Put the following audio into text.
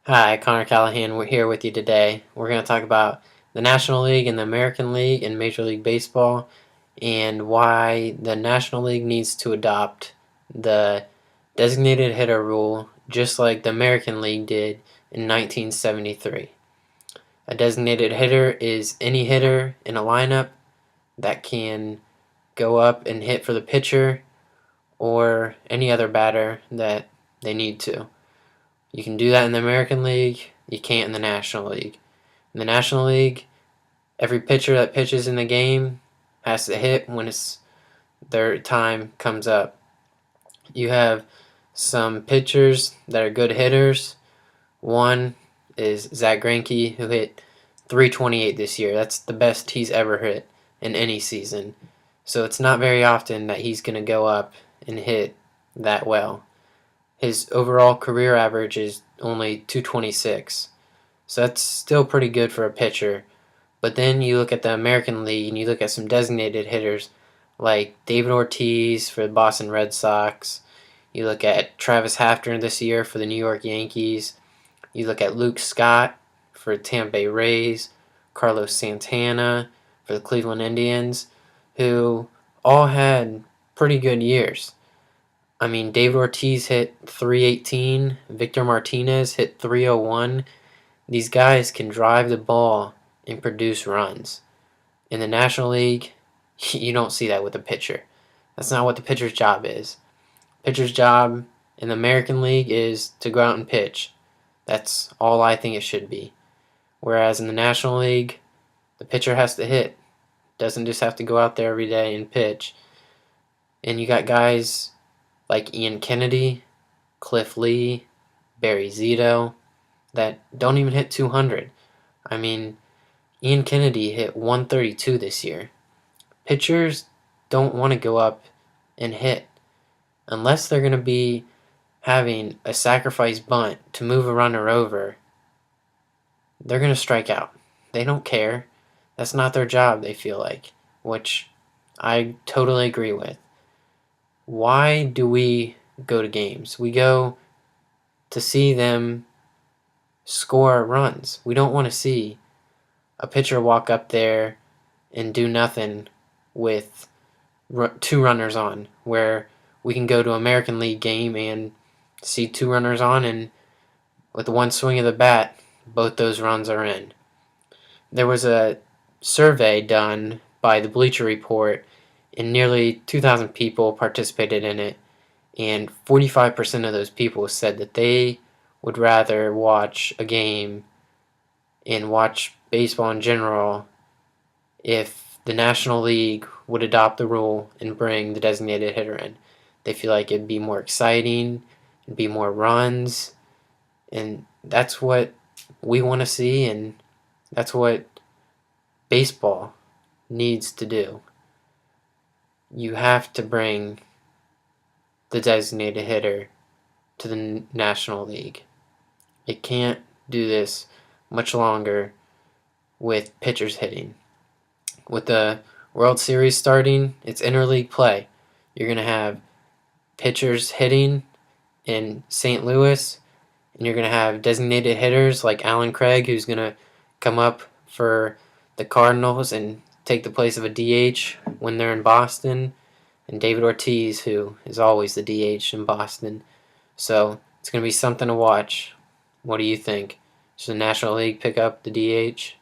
Hi, Connor Callahan. We're here with you today. We're going to talk about the National League and the American League and Major League Baseball and why the National League needs to adopt the designated hitter rule just like the American League did in 1973. A designated hitter is any hitter in a lineup that can go up and hit for the pitcher or any other batter that they need to. You can do that in the American League. You can't in the National League. In the National League, every pitcher that pitches in the game has to hit when their time comes up. You have some pitchers that are good hitters. One is Zach Greinke, who hit 328 this year. That's the best he's ever hit in any season. So it's not very often that he's going to go up and hit that well. His overall career average is only 226. So that's still pretty good for a pitcher. But then you look at the American League and you look at some designated hitters like David Ortiz for the Boston Red Sox. You look at Travis Hafner this year for the New York Yankees. You look at Luke Scott for Tampa Bay Rays, Carlos Santana for the Cleveland Indians, who all had pretty good years. I mean, David Ortiz hit 318, Victor Martinez hit 301. These guys can drive the ball and produce runs. In the National League, you don't see that with a pitcher. That's not what the pitcher's job is. Pitcher's job in the American League is to go out and pitch. That's all I think it should be. Whereas in the National League, the pitcher has to hit. Doesn't just have to go out there every day and pitch. And you got guys like Ian Kennedy, Cliff Lee, Barry Zito that don't even hit 200. I mean, Ian Kennedy hit 132 this year. Pitchers don't want to go up and hit unless they're going to be having a sacrifice bunt to move a runner over. They're going to strike out. They don't care. That's not their job, they feel like, which I totally agree with. Why do we go to games? We go to see them score runs. We don't want to see a pitcher walk up there and do nothing with two runners on, where we can go to an American League game and see two runners on, and with one swing of the bat, both those runs are in. There was a survey done by the Bleacher Report, and nearly 2,000 people participated in it, and 45% of those people said that they would rather watch a game and watch baseball in general if the National League would adopt the rule and bring the designated hitter in. They feel like it'd be more exciting, it'd be more runs, and that's what we want to see, and that's what baseball needs to do. You have to bring the designated hitter to the National League. It can't do this much longer with pitchers hitting. With the World Series starting, it's interleague play. You're going to have pitchers hitting in St. Louis, and you're going to have designated hitters like Alan Craig, who's going to come up for the Cardinals and take the place of a DH when they're in Boston, and David Ortiz, who is always the DH in Boston. So it's going to be something to watch. What do you think? Should the National League pick up the DH?